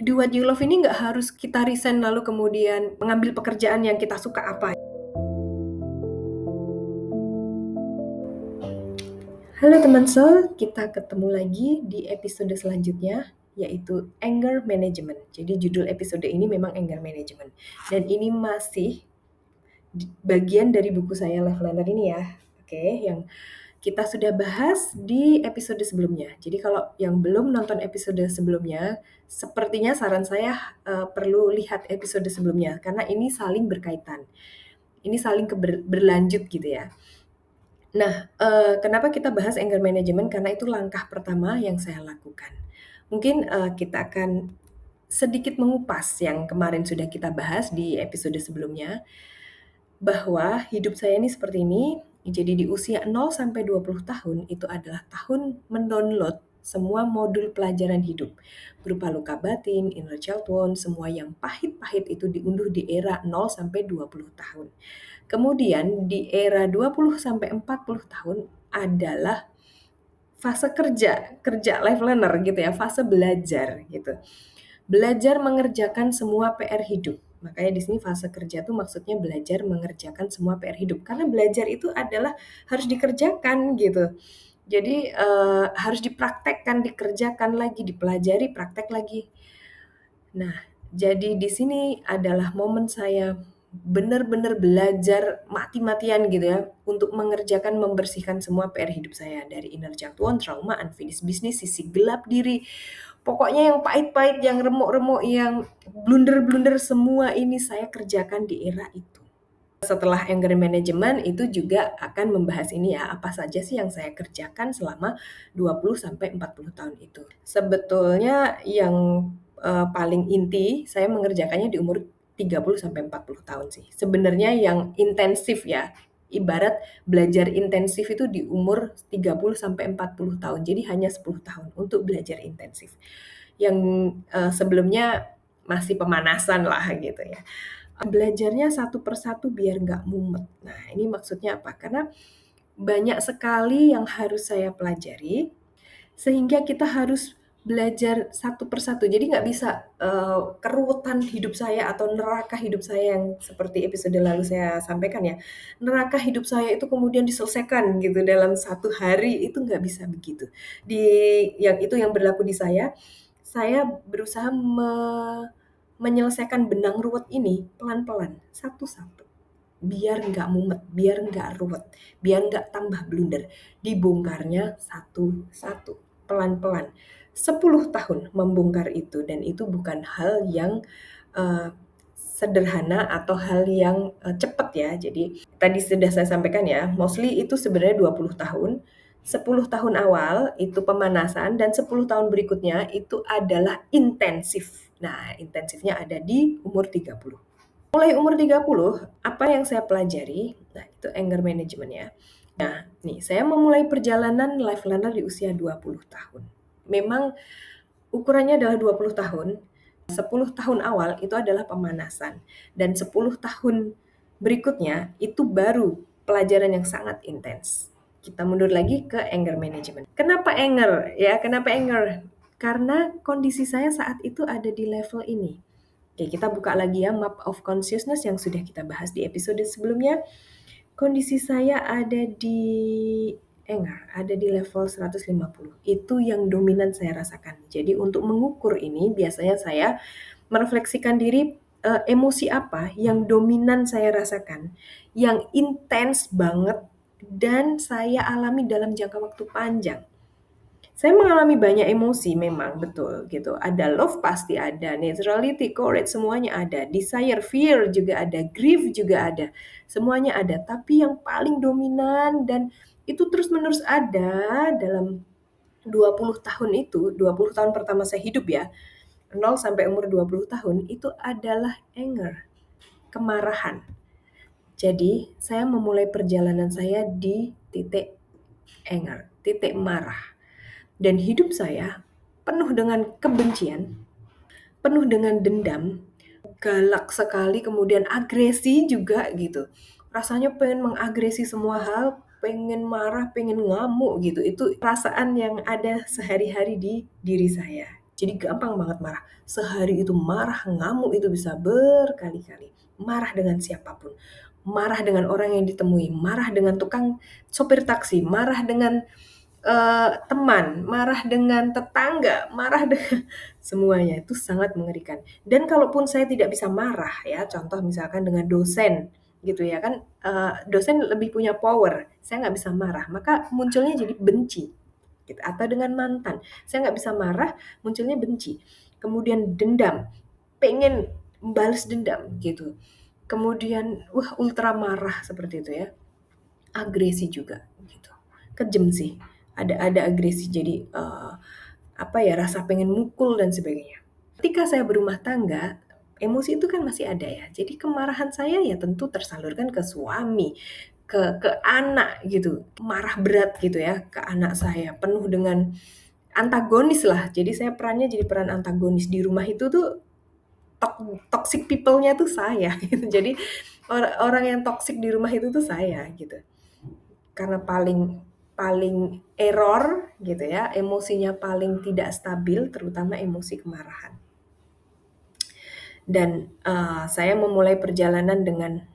do what you love ini nggak harus kita resign lalu kemudian mengambil pekerjaan yang kita suka apa. Halo teman Soul, kita ketemu lagi di episode selanjutnya yaitu Anger Management. Jadi judul episode ini memang Anger Management. Dan ini masih bagian dari buku saya Life Planner ini ya. Oke, yang kita sudah bahas di episode sebelumnya. Jadi kalau yang belum nonton episode sebelumnya, sepertinya saran saya perlu lihat episode sebelumnya karena ini saling berkaitan. Ini saling berlanjut gitu ya. Nah, kenapa kita bahas anger management? Karena itu langkah pertama yang saya lakukan. Mungkin kita akan sedikit mengupas yang kemarin sudah kita bahas di episode sebelumnya, bahwa hidup saya ini seperti ini. Jadi di usia 0 sampai 20 tahun itu adalah tahun mendownload semua modul pelajaran hidup berupa luka batin, inner child wound, semua yang pahit-pahit itu diunduh di era 0 sampai 20 tahun. Kemudian di era 20 sampai 40 tahun adalah fase kerja life learner gitu ya, fase belajar gitu. Belajar mengerjakan semua PR hidup. Makanya di sini fase kerja tuh maksudnya belajar mengerjakan semua PR hidup. Karena belajar itu adalah harus dikerjakan gitu. Jadi harus dipraktekkan, dikerjakan lagi, dipelajari, praktek lagi. Nah, jadi di sini adalah momen saya benar-benar belajar mati-matian gitu ya untuk mengerjakan, membersihkan semua PR hidup saya dari inner child wound, trauma, unfinished business, sisi gelap diri. Pokoknya yang pahit-pahit, yang remuk-remuk, yang blunder-blunder semua ini saya kerjakan di era itu. Setelah anger management itu juga akan membahas ini ya, apa saja sih yang saya kerjakan selama 20 sampai 40 tahun itu. Sebetulnya yang paling inti saya mengerjakannya di umur 30 sampai 40 tahun sih. Sebenarnya yang intensif ya, ibarat belajar intensif itu di umur 30 sampai 40 tahun. Jadi hanya 10 tahun untuk belajar intensif. Yang sebelumnya masih pemanasan lah gitu ya. Belajarnya satu persatu biar nggak mumet. Nah, ini maksudnya apa? Karena banyak sekali yang harus saya pelajari, sehingga kita harus belajar satu persatu. Jadi nggak bisa keruwetan hidup saya atau neraka hidup saya yang seperti episode lalu saya sampaikan ya. Neraka hidup saya itu kemudian diselesaikan gitu dalam satu hari, itu nggak bisa begitu. Itu yang berlaku di saya berusaha menyelesaikan benang ruwet ini pelan-pelan, satu-satu. Biar nggak mumet, biar nggak ruwet, biar nggak tambah blunder. Dibongkarnya satu-satu, pelan-pelan. 10 tahun membongkar itu dan itu bukan hal yang sederhana atau hal yang cepat ya. Jadi tadi sudah saya sampaikan ya, mostly itu sebenarnya 20 tahun. 10 tahun awal itu pemanasan dan 10 tahun berikutnya itu adalah intensif. Nah, intensifnya ada di umur 30. Mulai umur 30, apa yang saya pelajari? Nah, itu anger management ya. Nah, nih saya memulai perjalanan life learner di usia 20 tahun. Memang ukurannya adalah 20 tahun. 10 tahun awal itu adalah pemanasan dan 10 tahun berikutnya itu baru pelajaran yang sangat intens. Kita mundur lagi ke anger management. Kenapa anger? Ya, kenapa anger? Karena kondisi saya saat itu ada di level ini. Oke, kita buka lagi ya map of consciousness yang sudah kita bahas di episode sebelumnya. Kondisi saya ada di anger, ada di level 150. Itu yang dominan saya rasakan. Jadi untuk mengukur ini biasanya saya merefleksikan diri emosi apa yang dominan saya rasakan, yang intens banget dan saya alami dalam jangka waktu panjang. Saya mengalami banyak emosi memang, betul gitu. Ada love pasti ada, neutrality, courage semuanya ada, desire, fear juga ada, grief juga ada. Semuanya ada, tapi yang paling dominan dan itu terus-menerus ada dalam 20 tahun itu, 20 tahun pertama saya hidup ya, 0 sampai umur 20 tahun itu adalah anger, kemarahan. Jadi, saya memulai perjalanan saya di titik anger, titik marah. Dan hidup saya penuh dengan kebencian, penuh dengan dendam, galak sekali, kemudian agresi juga gitu. Rasanya pengen mengagresi semua hal, pengen marah, pengen ngamuk gitu. Itu perasaan yang ada sehari-hari di diri saya. Jadi gampang banget marah. Sehari itu marah, ngamuk itu bisa berkali-kali. Marah dengan siapapun. Marah dengan orang yang ditemui, marah dengan tukang sopir taksi, marah dengan teman, marah dengan tetangga, marah dengan semuanya. Itu sangat mengerikan. Dan kalaupun saya tidak bisa marah ya, contoh misalkan dengan dosen gitu ya kan, dosen lebih punya power, saya nggak bisa marah, maka munculnya jadi benci gitu. Atau dengan mantan, saya nggak bisa marah, munculnya benci. Kemudian dendam, pengen balas dendam gitu. Kemudian wah ultra marah seperti itu ya. Agresi juga gitu. Kejem sih. Ada agresi jadi apa ya, rasa pengen mukul dan sebagainya. Ketika saya berumah tangga, emosi itu kan masih ada ya. Jadi kemarahan saya ya tentu tersalurkan ke suami, ke anak gitu. Marah berat gitu ya ke anak saya, penuh dengan antagonis lah. Jadi saya perannya jadi peran antagonis di rumah itu tuh toxic people-nya tuh saya gitu. Jadi orang yang toxic di rumah itu tuh saya gitu. Karena paling paling error gitu ya, emosinya paling tidak stabil, terutama emosi kemarahan. Dan saya memulai perjalanan dengan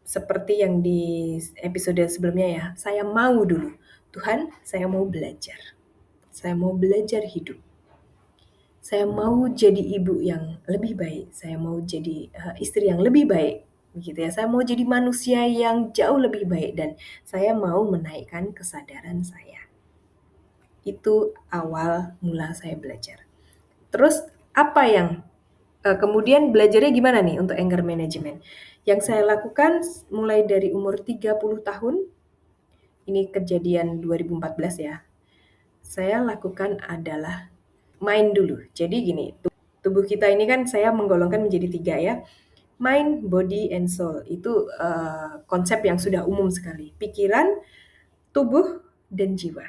seperti yang di episode sebelumnya ya, saya mau dulu, Tuhan, saya mau belajar. Saya mau belajar hidup. Saya mau jadi ibu yang lebih baik. Saya mau jadi istri yang lebih baik. Begitu ya. Saya mau jadi manusia yang jauh lebih baik dan saya mau menaikkan kesadaran saya. Itu awal mula saya belajar. Terus apa yang kemudian belajarnya gimana nih untuk anger management? Yang saya lakukan mulai dari umur 30 tahun, ini kejadian 2014 ya. Saya lakukan adalah main dulu. Jadi gini, tubuh kita ini kan saya menggolongkan menjadi 3 ya. Mind, body, and soul. Itu konsep yang sudah umum sekali. Pikiran, tubuh, dan jiwa.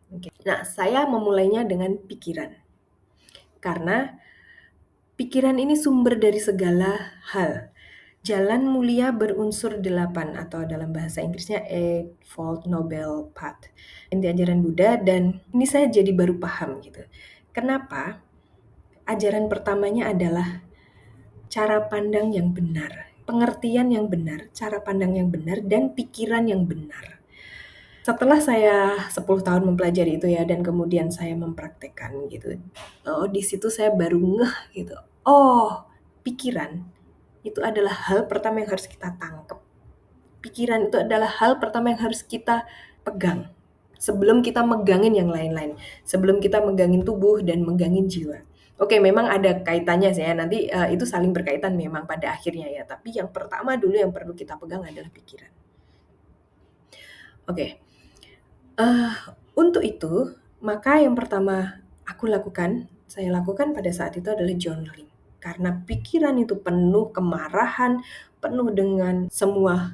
Oke. Nah, saya memulainya dengan pikiran. Karena pikiran ini sumber dari segala hal. Jalan mulia berunsur 8 atau dalam bahasa Inggrisnya Eightfold Noble Path. Inti ajaran Buddha dan ini saya jadi baru paham gitu. Kenapa? Ajaran pertamanya adalah cara pandang yang benar, pengertian yang benar, cara pandang yang benar, dan pikiran yang benar. Setelah saya 10 tahun mempelajari itu ya dan kemudian saya mempraktekkan gitu. Di situ saya baru ngeh gitu. Oh, pikiran itu adalah hal pertama yang harus kita tangkap. Pikiran itu adalah hal pertama yang harus kita pegang. Sebelum kita megangin yang lain-lain. Sebelum kita megangin tubuh dan megangin jiwa. Oke, memang ada kaitannya sih ya. Nanti itu saling berkaitan memang pada akhirnya ya. Tapi yang pertama dulu yang perlu kita pegang adalah pikiran. Oke. Untuk itu, maka yang pertama saya lakukan pada saat itu adalah journaling. Karena pikiran itu penuh kemarahan, penuh dengan semua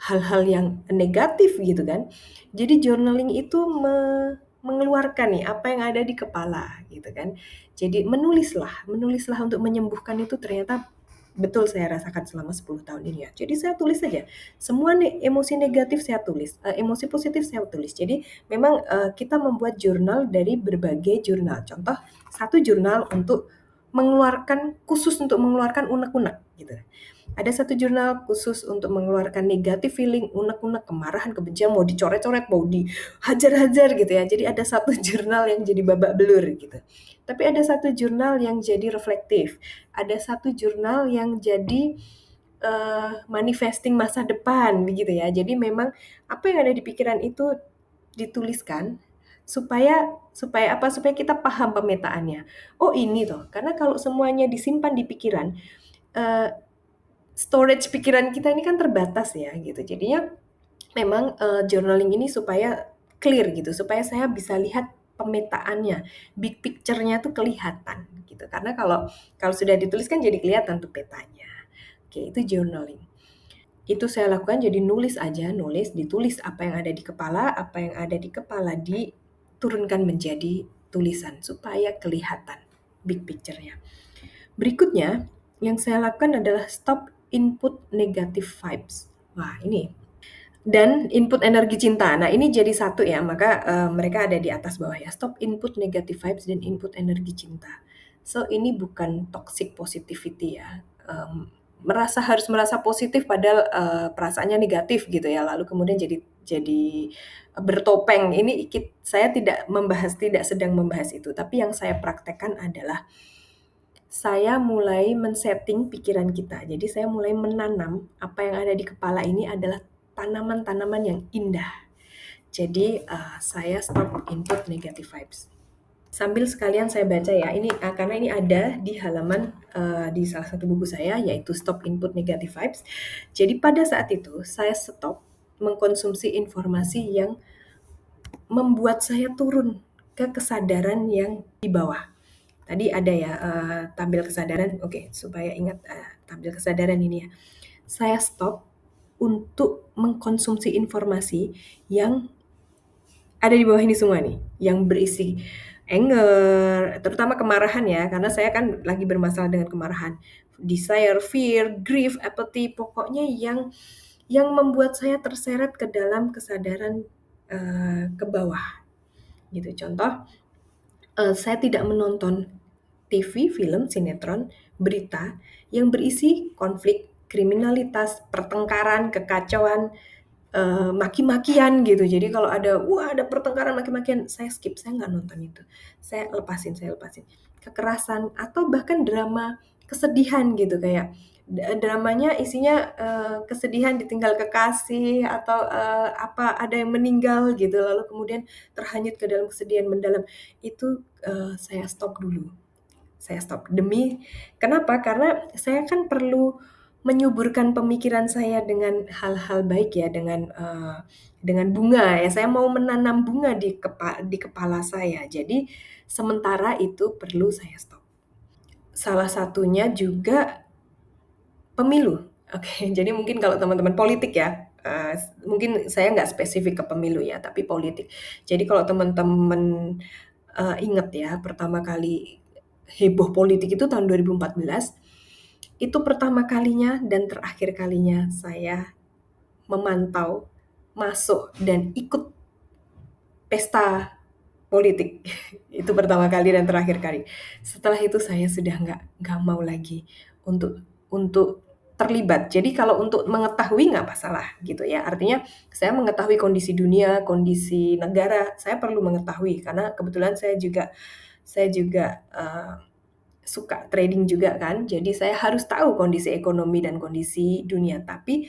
hal-hal yang negatif gitu kan. Jadi journaling itu mengeluarkan nih apa yang ada di kepala gitu kan. Jadi menulislah untuk menyembuhkan itu ternyata betul saya rasakan selama 10 tahun ini ya. Jadi saya tulis saja. Semua emosi negatif saya tulis, emosi positif saya tulis. Jadi memang kita membuat jurnal dari berbagai jurnal. Contoh, satu jurnal untuk khusus untuk mengeluarkan unek-unek gitu. Ada satu jurnal khusus untuk mengeluarkan negatif feeling, unek-unek, kemarahan, kebencian, mau dicoret-coret, mau dihajar-hajar gitu ya. Jadi ada satu jurnal yang jadi babak belur gitu. Tapi ada satu jurnal yang jadi reflektif. Ada satu jurnal yang jadi manifesting masa depan begitu ya. Jadi memang apa yang ada di pikiran itu dituliskan supaya supaya apa? Supaya kita paham pemetaannya. Oh ini toh, karena kalau semuanya disimpan di pikiran, storage pikiran kita ini kan terbatas ya gitu. Jadinya memang journaling ini supaya clear gitu, supaya saya bisa lihat pemetaannya, big picture-nya tuh kelihatan gitu. Karena kalau kalau sudah ditulis kan jadi kelihatan tuh petanya. Oke, itu journaling. Itu saya lakukan jadi ditulis apa yang ada di kepala, apa yang ada di kepala diturunkan menjadi tulisan supaya kelihatan big picture-nya. Berikutnya, yang saya lakukan adalah stop input negative vibes. Wah, ini dan input energi cinta. Nah, ini jadi satu ya, maka mereka ada di atas bawah ya. Stop input negative vibes dan input energi cinta. So, ini bukan toxic positivity ya. Harus merasa positif padahal perasaannya negatif gitu ya. Lalu kemudian jadi bertopeng. Ini saya tidak sedang membahas itu, tapi yang saya praktekkan adalah saya mulai men-setting pikiran kita. Jadi saya mulai menanam apa yang ada di kepala ini adalah tanaman-tanaman yang indah. Jadi saya stop input negative vibes. Sambil sekalian saya baca ya, ini karena ini ada di halaman di salah satu buku saya yaitu Stop Input Negative Vibes. Jadi pada saat itu saya stop mengkonsumsi informasi yang membuat saya turun ke kesadaran yang di bawah. Tadi ada ya, tampil kesadaran, oke, supaya ingat tampil kesadaran ini ya. Saya stop untuk mengkonsumsi informasi yang ada di bawah ini semua nih, yang berisi anger, terutama kemarahan ya, karena saya kan lagi bermasalah dengan kemarahan. Desire, fear, grief, apathy, pokoknya yang membuat saya terseret ke dalam kesadaran ke bawah gitu. Contoh, saya tidak menonton TV, film, sinetron, berita yang berisi konflik, kriminalitas, pertengkaran, kekacauan, maki-makian gitu. Jadi kalau ada pertengkaran, maki-makian, saya skip, saya nggak nonton itu. Saya lepasin. Kekerasan atau bahkan drama kesedihan gitu, kayak dramanya isinya kesedihan ditinggal kekasih atau ada yang meninggal gitu, lalu kemudian terhanyut ke dalam kesedihan mendalam. Itu saya stop dulu. Saya stop. Kenapa? Karena saya kan perlu menyuburkan pemikiran saya dengan hal-hal baik ya, dengan bunga ya. Saya mau menanam bunga di kepala saya. Jadi sementara itu perlu saya stop. Salah satunya juga pemilu. Oke, jadi mungkin kalau teman-teman politik ya, mungkin saya nggak spesifik ke pemilu ya, tapi politik. Jadi kalau teman-teman ingat ya, pertama kali heboh politik itu tahun 2014, itu pertama kalinya dan terakhir kalinya saya memantau, masuk, dan ikut pesta politik. Itu pertama kali dan terakhir kali. Setelah itu saya sudah nggak mau lagi untuk terlibat. Jadi kalau untuk mengetahui nggak masalah gitu ya. Artinya saya mengetahui kondisi dunia, kondisi negara, saya perlu mengetahui karena kebetulan saya juga suka trading juga kan. Jadi saya harus tahu kondisi ekonomi dan kondisi dunia, tapi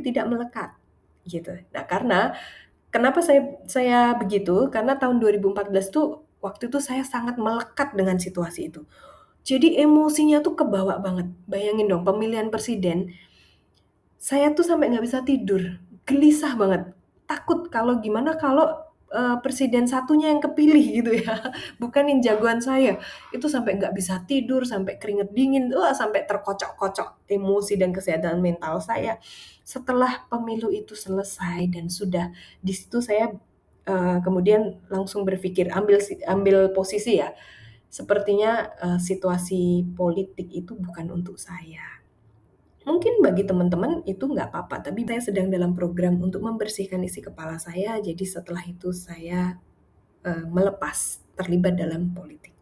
tidak melekat gitu. Nah, kenapa saya begitu? Karena tahun 2014 tuh waktu itu saya sangat melekat dengan situasi itu. Jadi emosinya tuh kebawa banget. Bayangin dong pemilihan presiden, saya tuh sampai nggak bisa tidur, gelisah banget, takut gimana kalau presiden satunya yang kepilih gitu ya, bukan yang jagoan saya. Itu sampai nggak bisa tidur, sampai keringet dingin, sampai terkocok-kocok emosi dan kesehatan mental saya. Setelah pemilu itu selesai dan sudah di situ saya kemudian langsung berpikir, ambil posisi ya, sepertinya situasi politik itu bukan untuk saya. Mungkin bagi teman-teman itu nggak apa-apa, tapi saya sedang dalam program untuk membersihkan isi kepala saya, jadi setelah itu saya melepas terlibat dalam politik.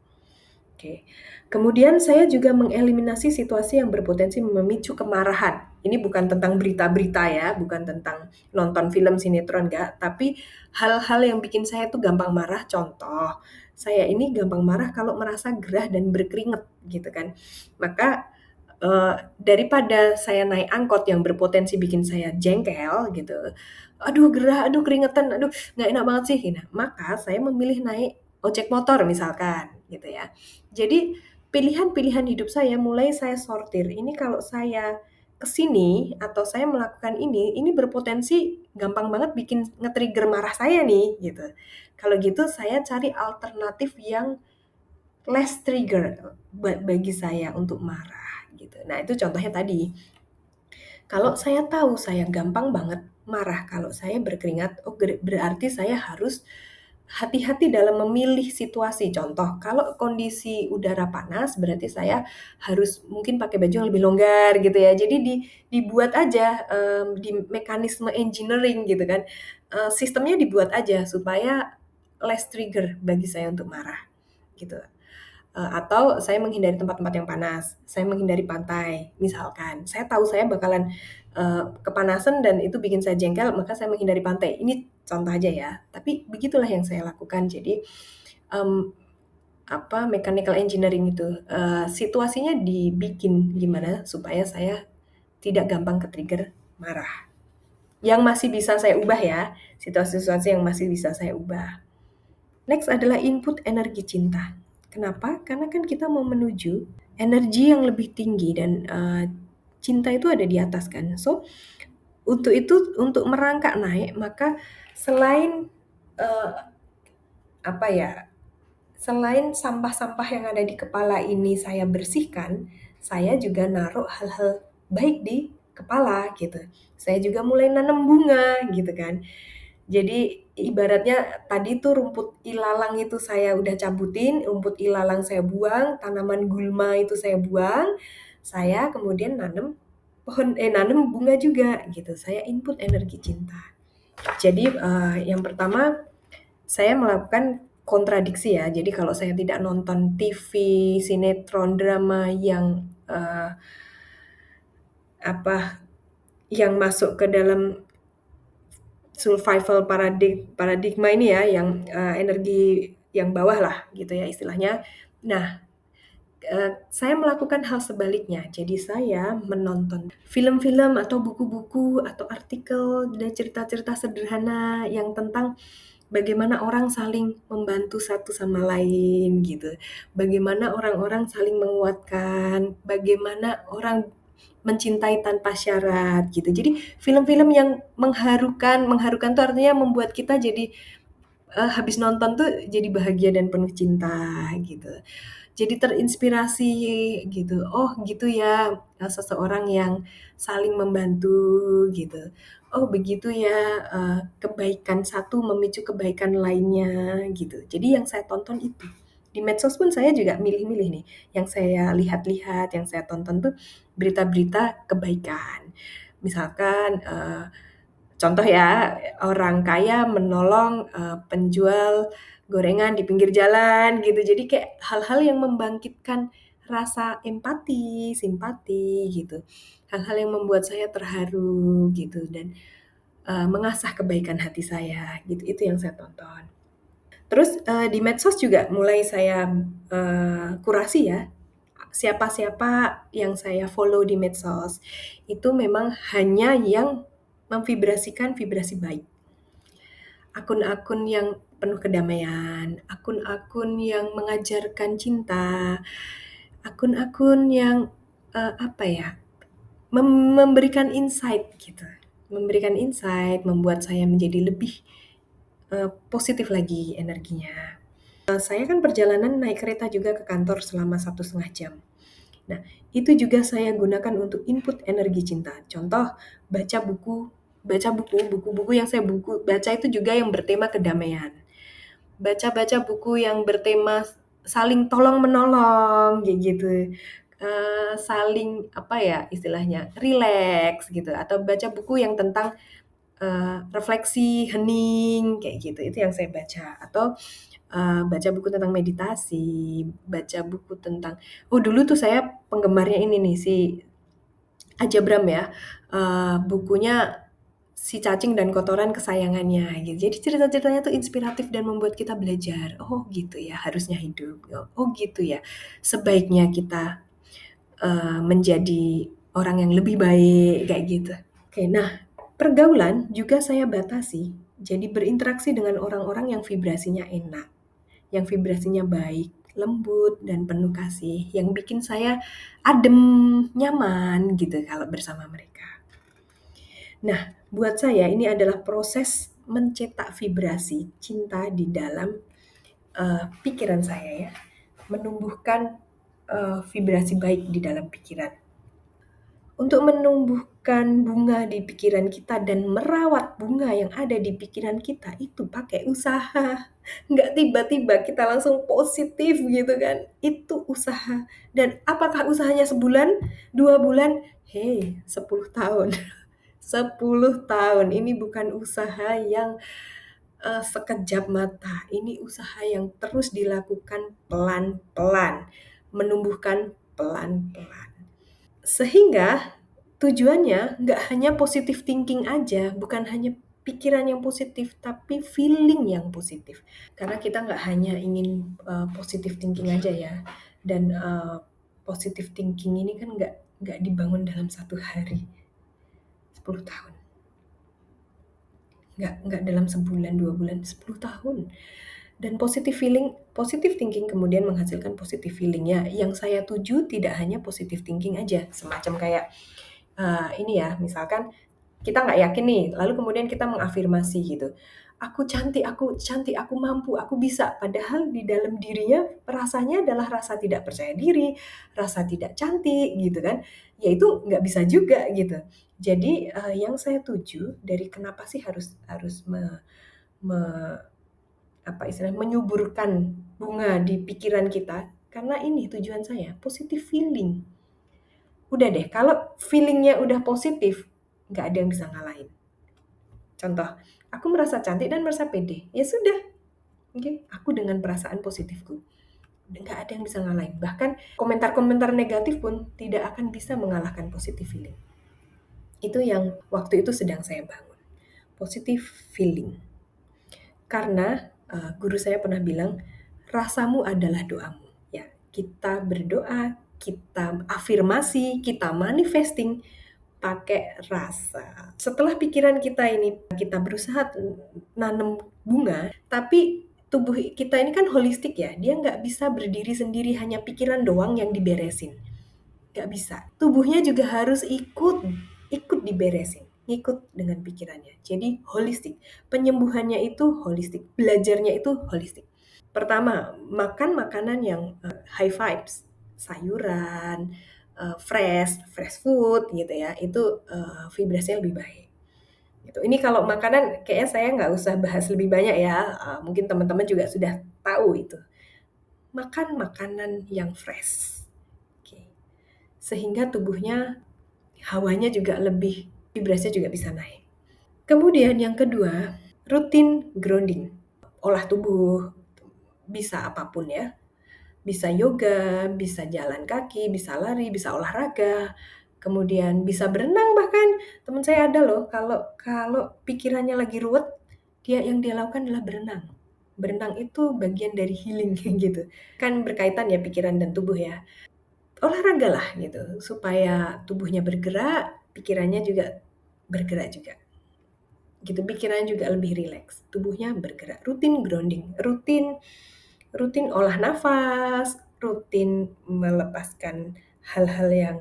Oke. Kemudian saya juga mengeliminasi situasi yang berpotensi memicu kemarahan. Ini bukan tentang berita-berita ya, bukan tentang nonton film sinetron enggak, tapi hal-hal yang bikin saya tuh gampang marah. Contoh, saya ini gampang marah kalau merasa gerah dan berkeringat gitu kan. Maka daripada saya naik angkot yang berpotensi bikin saya jengkel gitu, aduh gerah, aduh keringetan, aduh nggak enak banget sih, nah, maka saya memilih naik ojek motor misalkan gitu ya. Jadi pilihan-pilihan hidup saya mulai saya sortir, ini kalau saya kesini atau saya melakukan ini berpotensi gampang banget bikin nge-trigger marah saya nih gitu. Kalau gitu saya cari alternatif yang less trigger bagi saya untuk marah gitu. Nah, itu contohnya tadi. Kalau saya tahu saya gampang banget marah kalau saya berkeringat, berarti saya harus hati-hati dalam memilih situasi. Contoh, kalau kondisi udara panas berarti saya harus mungkin pakai baju yang lebih longgar gitu ya. Jadi dibuat aja, di mekanisme engineering gitu kan, sistemnya dibuat aja supaya less trigger bagi saya untuk marah, gitu. Atau saya menghindari tempat-tempat yang panas, saya menghindari pantai, misalkan. Saya tahu saya bakalan, kepanasan dan itu bikin saya jengkel, maka saya menghindari pantai. Ini contoh aja ya, tapi begitulah yang saya lakukan. Jadi, mmm, mechanical engineering itu, situasinya dibikin gimana supaya saya tidak gampang ke-trigger marah. Yang masih bisa saya ubah ya, situasi-situasi yang masih bisa saya ubah. Next adalah input energi cinta. Kenapa? Karena kan kita mau menuju energi yang lebih tinggi dan, cinta itu ada di atas kan. So, untuk itu, untuk merangkak naik, maka selain, eee, apa ya, selain sampah-sampah yang ada di kepala ini saya bersihkan, saya juga naruh hal-hal baik di kepala gitu. Saya juga mulai nanam bunga gitu kan. Jadi ibaratnya tadi tuh rumput ilalang itu saya udah cabutin, rumput ilalang saya buang, tanaman gulma itu saya buang, saya kemudian nanam bunga juga gitu. Saya input energi cinta. Jadi, yang pertama saya melakukan kontradiksi ya. Jadi kalau saya tidak nonton TV, sinetron, drama yang, apa, yang masuk ke dalam survival paradigma ini ya, yang, energi yang bawah lah gitu ya istilahnya. Nah, saya melakukan hal sebaliknya. Jadi saya menonton film-film atau buku-buku atau artikel dan cerita-cerita sederhana yang tentang bagaimana orang saling membantu satu sama lain gitu. Bagaimana orang-orang saling menguatkan, bagaimana orang mencintai tanpa syarat gitu. Jadi film-film yang mengharukan, mengharukan tuh artinya membuat kita jadi, habis nonton tuh jadi bahagia dan penuh cinta gitu. Jadi terinspirasi gitu, oh gitu ya, seseorang yang saling membantu gitu. Oh begitu ya, kebaikan satu memicu kebaikan lainnya gitu. Jadi yang saya tonton itu. Di medsos pun saya juga milih-milih nih, yang saya lihat-lihat, yang saya tonton tuh berita-berita kebaikan. Misalkan, contoh ya, orang kaya menolong, penjual gorengan di pinggir jalan gitu. Jadi kayak hal-hal yang membangkitkan rasa empati, simpati gitu. Hal-hal yang membuat saya terharu gitu dan, mengasah kebaikan hati saya gitu, itu yang saya tonton. Terus, di medsos juga mulai saya, kurasi ya, siapa-siapa yang saya follow di medsos, itu memang hanya yang memvibrasikan vibrasi baik. Akun-akun yang penuh kedamaian, akun-akun yang mengajarkan cinta, akun-akun yang, apa ya, memberikan insight gitu, memberikan insight, membuat saya menjadi lebih, positif lagi energinya. Saya kan perjalanan naik kereta juga ke kantor selama 1,5 jam. Nah, itu juga saya gunakan untuk input energi cinta. Contoh, buku-buku yang saya baca itu juga yang bertema kedamaian. Baca-baca buku yang bertema saling tolong-menolong, kayak gitu. Saling, apa ya istilahnya, rileks gitu, atau baca buku yang tentang, refleksi, hening, kayak gitu, itu yang saya baca. Atau, baca buku tentang meditasi, baca buku tentang dulu tuh saya penggemarnya ini nih, si Aja Bram ya, bukunya Si Cacing dan Kotoran Kesayangannya gitu. Jadi cerita-ceritanya tuh inspiratif dan membuat kita belajar, oh gitu ya harusnya hidup, oh gitu ya sebaiknya kita, menjadi orang yang lebih baik, kayak gitu. Oke, nah pergaulan juga saya batasi, jadi berinteraksi dengan orang-orang yang vibrasinya enak, yang vibrasinya baik, lembut, dan penuh kasih, yang bikin saya adem, nyaman gitu kalau bersama mereka. Nah, buat saya ini adalah proses mencetak vibrasi cinta di dalam, pikiran saya ya, menumbuhkan, vibrasi baik di dalam pikiran. Untuk menumbuhkan bunga di pikiran kita dan merawat bunga yang ada di pikiran kita itu pakai usaha. Nggak tiba-tiba kita langsung positif gitu kan. Itu usaha. Dan apakah usahanya sebulan, 2 bulan? Hei, 10 tahun. 10 tahun. Ini bukan usaha yang sekejap mata. Ini usaha yang terus dilakukan pelan-pelan, menumbuhkan pelan-pelan. Sehingga tujuannya nggak hanya positive thinking aja, bukan hanya pikiran yang positif, tapi feeling yang positif. Karena kita nggak hanya ingin positive thinking aja ya, dan positive thinking ini kan nggak dibangun dalam 1 hari, 10 tahun. Nggak dalam sebulan, 2 bulan, 10 tahun. Dan positive thinking kemudian menghasilkan positive feelingnya. Yang saya tuju tidak hanya positive thinking aja, semacam kayak ini ya, misalkan kita nggak yakin nih, lalu kemudian kita mengafirmasi gitu. Aku cantik, aku mampu, aku bisa. Padahal di dalam dirinya rasanya adalah rasa tidak percaya diri, rasa tidak cantik gitu kan. Ya itu nggak bisa juga gitu. Jadi yang saya tuju dari kenapa sih harus harus me- apa istilahnya menyuburkan bunga di pikiran kita, karena ini tujuan saya positive feeling. Udah deh, kalau feelingnya udah positif, nggak ada yang bisa ngalahin. Contoh, aku merasa cantik dan merasa pede. Ya sudah, oke, aku dengan perasaan positifku. Nggak ada yang bisa ngalahin. Bahkan komentar-komentar negatif pun tidak akan bisa mengalahkan positive feeling. Itu yang waktu itu sedang saya bangun. Positive feeling. Karena guru saya pernah bilang, rasamu adalah doamu. Ya, kita berdoa, kita afirmasi, kita manifesting pakai rasa. Setelah pikiran kita ini kita berusaha nanam bunga, tapi tubuh kita ini kan holistik ya, dia nggak bisa berdiri sendiri hanya pikiran doang yang diberesin. Nggak bisa. Tubuhnya juga harus ikut diberesin, ikut dengan pikirannya. Jadi holistik. Penyembuhannya itu holistik, belajarnya itu holistik. Pertama, makan makanan yang high vibes, sayuran, fresh food gitu ya, itu vibrasinya lebih baik. Gitu. Ini kalau makanan kayaknya saya nggak usah bahas lebih banyak ya, mungkin teman-teman juga sudah tahu itu. Makan makanan yang fresh. Oke. Sehingga tubuhnya hawanya juga lebih, vibrasinya juga bisa naik. Kemudian yang kedua, rutin grounding. Olah tubuh, bisa apapun ya. Bisa yoga, bisa jalan kaki, bisa lari, bisa olahraga, kemudian bisa berenang bahkan. Teman saya ada loh, kalau kalau pikirannya lagi ruwet, dia lakukan adalah berenang. Berenang itu bagian dari healing kayak gitu. Kan berkaitan ya pikiran dan tubuh ya. Olahraga lah gitu, supaya tubuhnya bergerak, pikirannya juga bergerak juga. Gitu, pikirannya juga lebih rileks, tubuhnya bergerak. Rutin grounding, rutin rutin olah nafas, rutin melepaskan hal-hal yang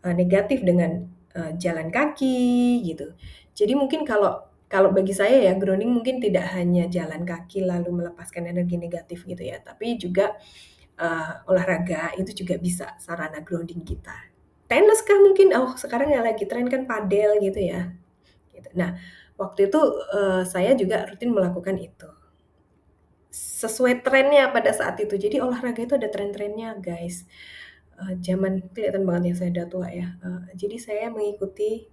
negatif dengan jalan kaki gitu. Jadi mungkin kalau kalau bagi saya ya grounding mungkin tidak hanya jalan kaki lalu melepaskan energi negatif gitu ya, tapi juga olahraga itu juga bisa sarana grounding kita. Tenis kah mungkin? Oh, sekarang yang lagi tren kan padel gitu ya. Gitu. Nah, waktu itu saya juga rutin melakukan itu. Sesuai trennya pada saat itu. Jadi olahraga itu ada tren-trennya, guys. Zaman kelihatan banget ya saya udah tua ya. Jadi saya mengikuti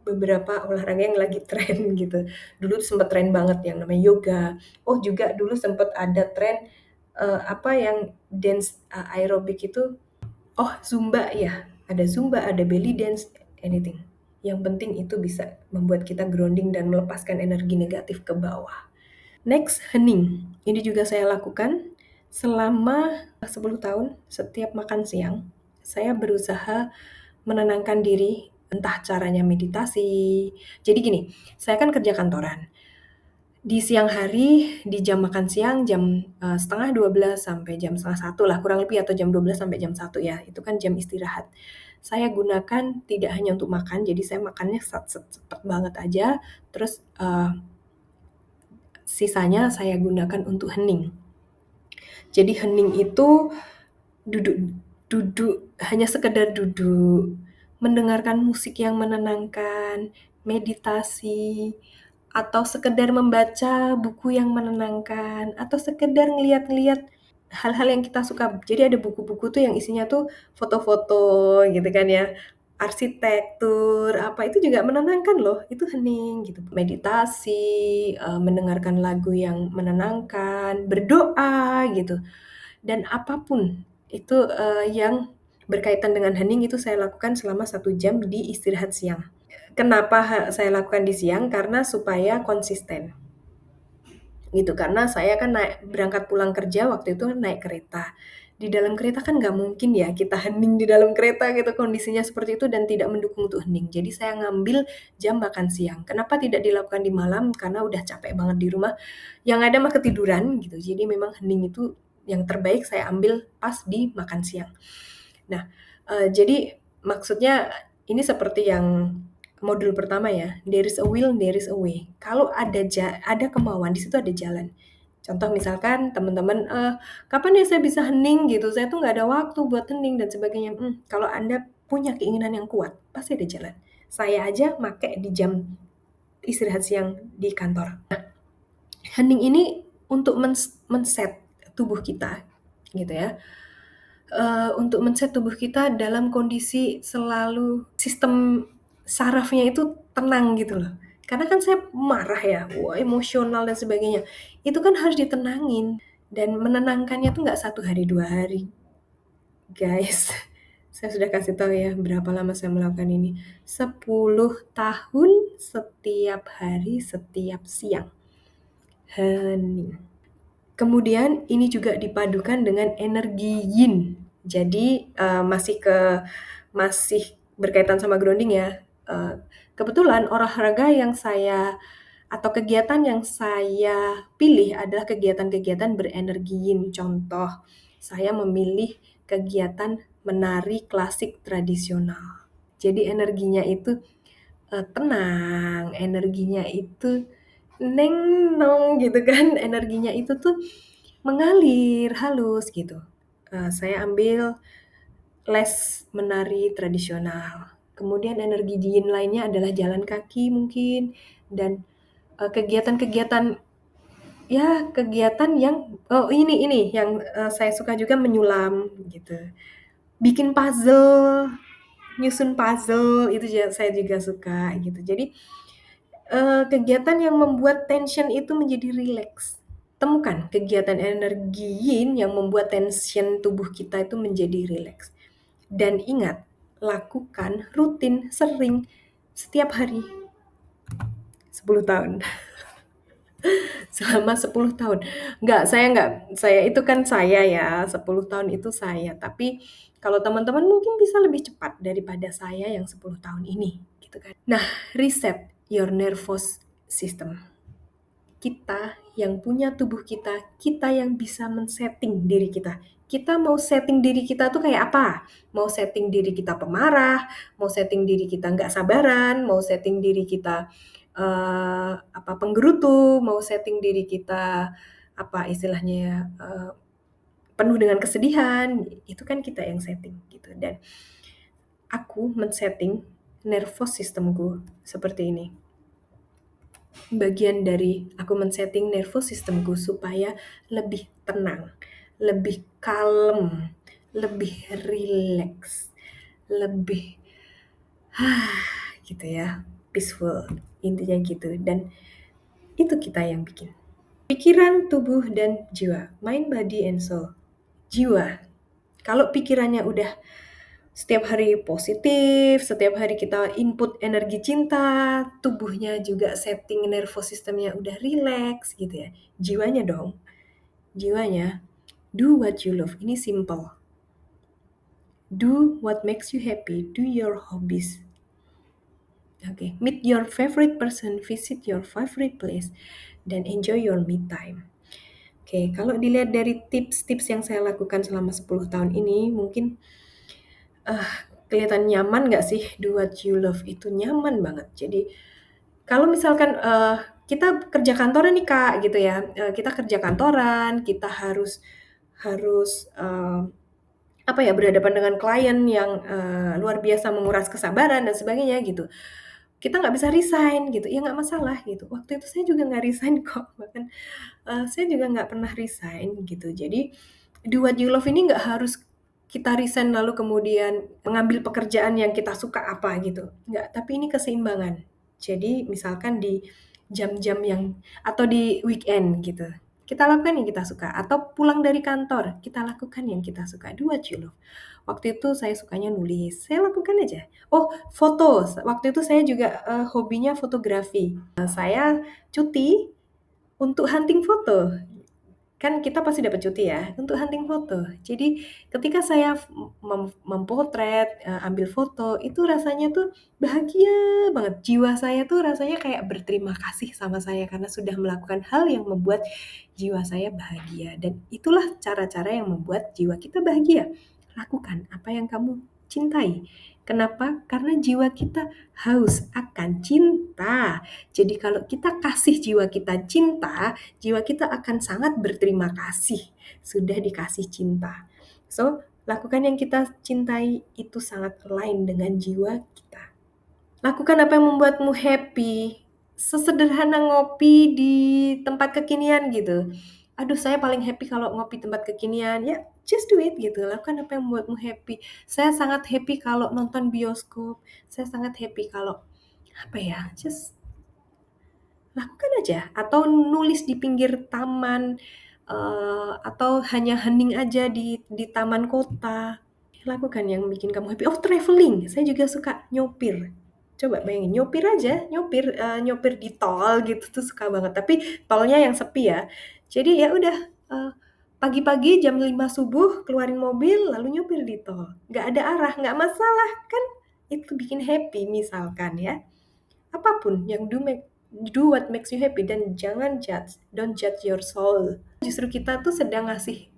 beberapa olahraga yang lagi tren gitu. Dulu sempat tren banget yang namanya yoga. Oh juga dulu sempat ada tren apa yang dance aerobik itu. Oh Zumba ya. Ada Zumba, ada belly dance, anything. Yang penting itu bisa membuat kita grounding dan melepaskan energi negatif ke bawah. Next, hening. Ini juga saya lakukan selama 10 tahun. Setiap makan siang, saya berusaha menenangkan diri, entah caranya meditasi. Jadi gini, saya kan kerja kantoran. Di siang hari, di jam makan siang, jam setengah 12 sampai jam setengah satu lah, kurang lebih, atau jam 12 sampai jam 1 ya, itu kan jam istirahat. Saya gunakan tidak hanya untuk makan, jadi saya makannya cepet banget aja, terus sisanya saya gunakan untuk hening. Jadi hening itu duduk duduk hanya sekedar duduk, mendengarkan musik yang menenangkan, meditasi, atau sekedar membaca buku yang menenangkan, atau sekedar ngeliat-ngeliat hal-hal yang kita suka. Jadi ada buku-buku tuh yang isinya tuh foto-foto gitu kan ya, arsitektur, apa, itu juga menenangkan loh, itu hening gitu. Meditasi, mendengarkan lagu yang menenangkan, berdoa gitu, dan apapun itu, yang berkaitan dengan hening itu saya lakukan selama 1 jam di istirahat siang. Kenapa saya lakukan di siang? Karena supaya konsisten. Gitu, karena saya kan berangkat pulang kerja waktu itu naik kereta. Di dalam kereta kan nggak mungkin ya kita hening di dalam kereta gitu, kondisinya seperti itu dan tidak mendukung untuk hening. Jadi saya ngambil jam makan siang. Kenapa tidak dilakukan di malam? Karena udah capek banget di rumah, yang ada mah ketiduran gitu. Jadi memang hening itu yang terbaik saya ambil pas di makan siang. Nah, jadi maksudnya ini seperti yang modul pertama ya, there is a will, there is a way. Kalau ada kemauan, di situ ada jalan. Contoh misalkan teman-teman, "Kapan ya saya bisa hening?" gitu, "Saya tuh nggak ada waktu buat hening," dan sebagainya. Kalau Anda punya keinginan yang kuat, pasti ada jalan. Saya aja make di jam istirahat siang di kantor. Hening ini untuk men-set tubuh kita, gitu ya. Untuk men-set tubuh kita dalam kondisi selalu sistem sarafnya itu tenang gitu loh. Karena kan saya marah ya, wah emosional dan sebagainya. Itu kan harus ditenangin dan menenangkannya tuh nggak 1 hari, 2 hari, guys. Saya sudah kasih tahu ya berapa lama saya melakukan ini. 10 tahun setiap hari, setiap siang. Hening. Kemudian ini juga dipadukan dengan energi yin. Jadi, masih berkaitan sama grounding ya, kebetulan olahraga yang saya atau kegiatan yang saya pilih adalah kegiatan-kegiatan berenergi yin. Contoh, saya memilih kegiatan menari klasik tradisional. Jadi energinya itu, tenang, energinya itu neng nong gitu kan, energinya itu tuh mengalir halus gitu. Saya ambil les menari tradisional. Kemudian energi yin lainnya adalah jalan kaki mungkin dan, kegiatan-kegiatan ya kegiatan yang ini yang, saya suka juga menyulam gitu. Bikin puzzle, nyusun puzzle itu saya juga suka gitu. Jadi, kegiatan yang membuat tension itu menjadi rileks. Temukan kegiatan energi yin yang membuat tension tubuh kita itu menjadi rileks. Dan ingat, lakukan rutin, sering, setiap hari, 10 tahun. Selama 10 tahun. Saya itu kan saya ya, 10 tahun itu saya. Tapi kalau teman-teman mungkin bisa lebih cepat daripada saya yang 10 tahun ini, gitu kan. Nah, reset your nervous system. Kita yang punya tubuh kita yang bisa men-setting diri kita. Kita mau setting diri kita tuh kayak apa? Mau setting diri kita pemarah, mau setting diri kita nggak sabaran, mau setting diri kita, penggerutu, mau setting diri kita, apa istilahnya ya, penuh dengan kesedihan, itu kan kita yang setting gitu. Dan aku men-setting nervous system-ku seperti ini. Bagian dari aku men-setting nervous system-ku supaya lebih tenang, lebih kalem, lebih rileks, lebih gitu ya, peaceful, intinya gitu. Dan itu kita yang bikin. Pikiran, tubuh, dan jiwa. Mind, body, and soul. Jiwa. Kalau pikirannya udah setiap hari positif, setiap hari kita input energi cinta, tubuhnya juga setting nervous systemnya udah relax gitu ya. Jiwanya dong, jiwanya do what you love. Ini simple. Do what makes you happy, do your hobbies. Okay, meet your favorite person, visit your favorite place, dan enjoy your me time. Oke, kalau dilihat dari tips-tips yang saya lakukan selama 10 tahun ini, mungkin kelihatan nyaman nggak sih? Do what you love itu nyaman banget. Jadi kalau misalkan, kita kerja kantoran nih Kak, gitu ya, kita kerja kantoran, kita harus harus, berhadapan dengan klien yang luar biasa menguras kesabaran dan sebagainya gitu. Kita nggak bisa resign gitu, ya nggak masalah gitu. Waktu itu saya juga nggak resign kok, bahkan saya juga nggak pernah resign gitu. Jadi do what you love ini nggak harus kita resign lalu kemudian mengambil pekerjaan yang kita suka apa gitu, nggak. Tapi ini keseimbangan. Jadi misalkan di jam-jam yang atau di weekend gitu, kita lakukan yang kita suka, atau pulang dari kantor, kita lakukan yang kita suka, do what you love. Waktu itu saya sukanya nulis, saya lakukan aja. Oh, foto, waktu itu saya juga hobinya fotografi. Saya cuti untuk hunting foto. Kan kita pasti dapat cuti ya, untuk hunting foto. Jadi ketika saya mempotret, ambil foto, itu rasanya tuh bahagia banget. Jiwa saya tuh rasanya kayak berterima kasih sama saya karena sudah melakukan hal yang membuat jiwa saya bahagia. Dan itulah cara-cara yang membuat jiwa kita bahagia. Lakukan apa yang kamu cintai. Kenapa? Karena jiwa kita haus akan cinta. Jadi kalau kita kasih jiwa kita cinta, jiwa kita akan sangat berterima kasih sudah dikasih cinta. So, lakukan yang kita cintai itu sangat lain dengan jiwa kita. Lakukan apa yang membuatmu happy. Sesederhana ngopi di tempat kekinian gitu. Aduh, saya paling happy kalau ngopi tempat kekinian. Ya, just do it gitu. Lakukan apa yang membuatmu happy. Saya sangat happy kalau nonton bioskop. Saya sangat happy kalau just lakukan aja, atau nulis di pinggir taman, atau hanya hening aja di taman kota. Lakukan yang bikin kamu happy. Oh, traveling, saya juga suka nyopir. Coba bayangin, nyopir aja, nyopir di tol gitu tuh suka banget, tapi tolnya yang sepi ya. Jadi ya udah, pagi-pagi jam 5 subuh keluarin mobil lalu nyopir di tol. Nggak ada arah, nggak masalah, kan itu bikin happy misalkan ya. Apapun yang do what makes you happy, dan jangan judge, don't judge your soul. Justru kita tuh sedang ngasih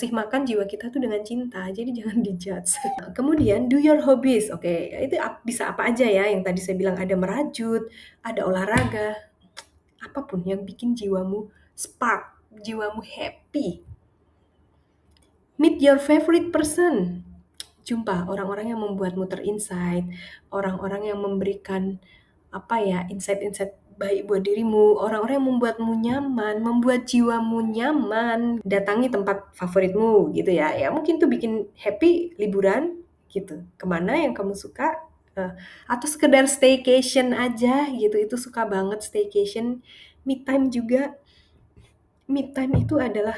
makan jiwa kita tuh dengan cinta, jadi jangan dijudge. Kemudian do your hobbies. Oke, itu bisa apa aja ya, yang tadi saya bilang ada merajut, ada olahraga, apapun yang bikin jiwamu spark, jiwamu happy. Meet your favorite person. Jumpa orang-orang yang membuatmu terinsight, orang-orang yang memberikan insight-insight baik buat dirimu, orang-orang yang membuatmu nyaman, membuat jiwamu nyaman. Datangi tempat favoritmu gitu ya. Ya mungkin tuh bikin happy liburan gitu. Kemana yang kamu suka, atau sekedar staycation aja gitu. Itu suka banget staycation. Me time juga. Me time itu adalah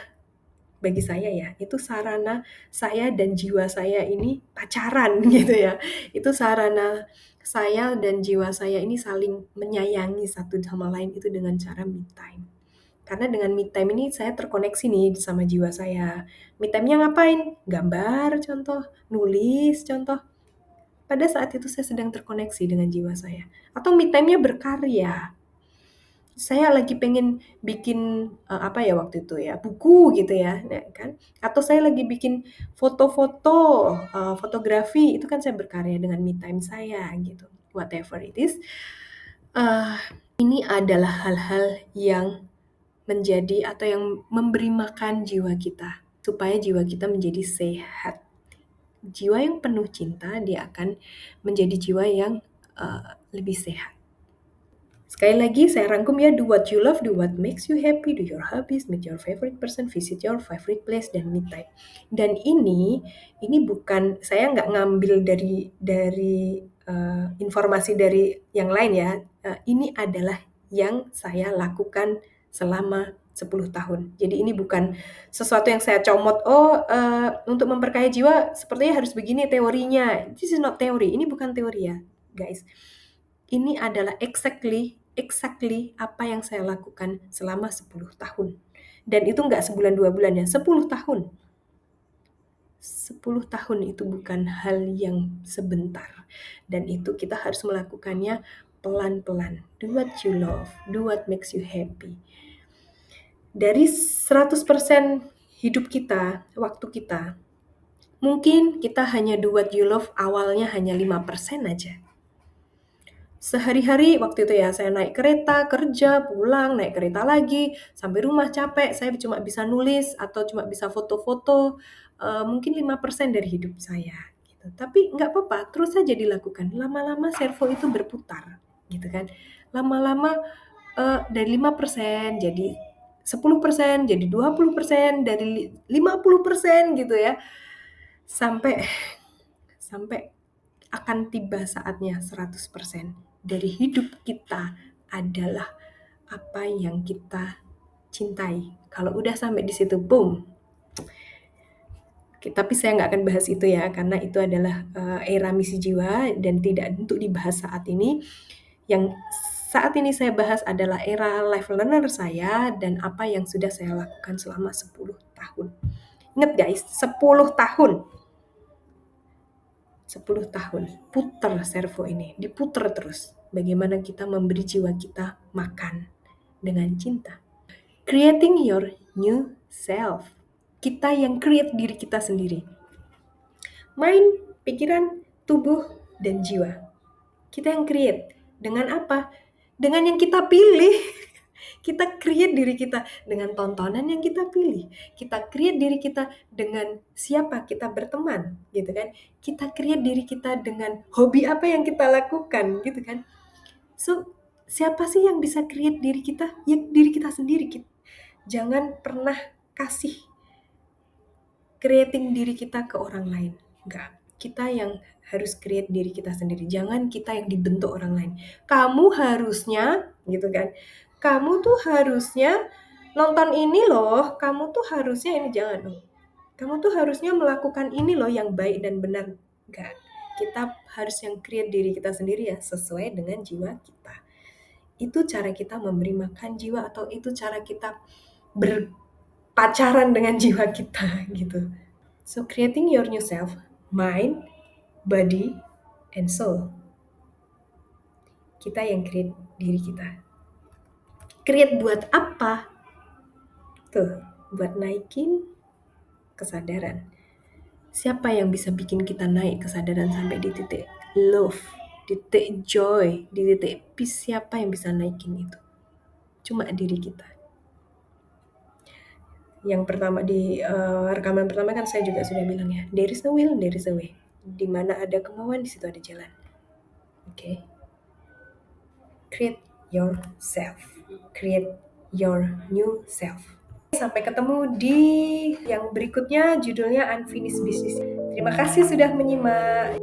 bagi saya ya, itu sarana saya dan jiwa saya ini pacaran gitu ya. Itu sarana saya dan jiwa saya ini saling menyayangi satu sama lain itu dengan cara me time. Karena dengan me time ini saya terkoneksi nih sama jiwa saya. Me time-nya ngapain? Gambar contoh, nulis contoh. Pada saat itu saya sedang terkoneksi dengan jiwa saya. Atau me time-nya berkarya. Saya lagi pengen bikin, waktu itu ya, buku gitu ya kan, atau saya lagi bikin foto-foto, fotografi, itu kan saya berkarya dengan me time saya gitu, whatever it is. Ini adalah hal-hal yang menjadi atau yang memberi makan jiwa kita, supaya jiwa kita menjadi sehat. Jiwa yang penuh cinta, dia akan menjadi jiwa yang, lebih sehat. Sekali lagi saya rangkum ya, do what you love, do what makes you happy, do your hobbies, meet your favorite person, visit your favorite place, dan me time. Dan ini bukan, saya nggak ngambil dari informasi dari yang lain ya. Ini adalah yang saya lakukan selama 10 tahun. Jadi ini bukan sesuatu yang saya comot, untuk memperkaya jiwa sepertinya harus begini teorinya. This is not theory, ini bukan teori ya guys. Ini adalah exactly apa yang saya lakukan selama 10 tahun. Dan itu nggak sebulan 2 bulan ya, 10 tahun. 10 tahun itu bukan hal yang sebentar. Dan itu kita harus melakukannya pelan-pelan. Do what you love, do what makes you happy. Dari 100% hidup kita, waktu kita, mungkin kita hanya do what you love awalnya hanya 5% aja. Sehari-hari waktu itu ya, saya naik kereta, kerja, pulang, naik kereta lagi, sampai rumah capek, saya cuma bisa nulis atau cuma bisa foto-foto, mungkin 5% dari hidup saya gitu. Tapi nggak apa-apa, terus saja dilakukan. Lama-lama servo itu berputar gitu kan. Lama-lama dari 5% jadi 10%, jadi 20%, dari 50% gitu ya. Sampai sampai akan tiba saatnya 100% dari hidup kita adalah apa yang kita cintai. Kalau udah sampai di situ, boom. Tapi saya nggak akan bahas itu ya, karena itu adalah era misi jiwa dan tidak untuk dibahas saat ini. Yang saat ini saya bahas adalah era life learner saya dan apa yang sudah saya lakukan selama 10 tahun. Ingat guys, 10 tahun. 10 tahun putar servo ini, diputar terus. Bagaimana kita memberi jiwa kita makan dengan cinta. Creating your new self. Kita yang create diri kita sendiri. Mind, pikiran, tubuh, dan jiwa. Kita yang create. Dengan apa? Dengan yang kita pilih. Kita create diri kita dengan tontonan yang kita pilih. Kita create diri kita dengan siapa kita berteman, gitu kan. Kita create diri kita dengan hobi apa yang kita lakukan, gitu kan. So, siapa sih yang bisa create diri kita? Ya, diri kita sendiri. Jangan pernah kasih creating diri kita ke orang lain. Enggak. Kita yang harus create diri kita sendiri. Jangan kita yang dibentuk orang lain. Kamu harusnya, gitu kan. Kamu tuh harusnya nonton ini loh. Kamu tuh harusnya ini, jangan dong. Kamu tuh harusnya melakukan ini loh yang baik dan benar. Enggak. Kita harus yang create diri kita sendiri ya, sesuai dengan jiwa kita. Itu cara kita memberi makan jiwa, atau itu cara kita berpacaran dengan jiwa kita gitu. So creating your new self, mind, body, and soul. Kita yang create diri kita. Create buat apa? Tuh, buat naikin kesadaran. Siapa yang bisa bikin kita naik kesadaran sampai di titik love, di titik joy, di titik peace? Siapa yang bisa naikin itu? Cuma diri kita. Yang pertama di rekaman pertama kan saya juga sudah bilang ya, there is no will, there is a way. Di mana ada kemauan, di situ ada jalan. Oke. Create yourself. Create your new self. Sampai ketemu di yang berikutnya, judulnya Unfinished Business. Terima kasih sudah menyimak.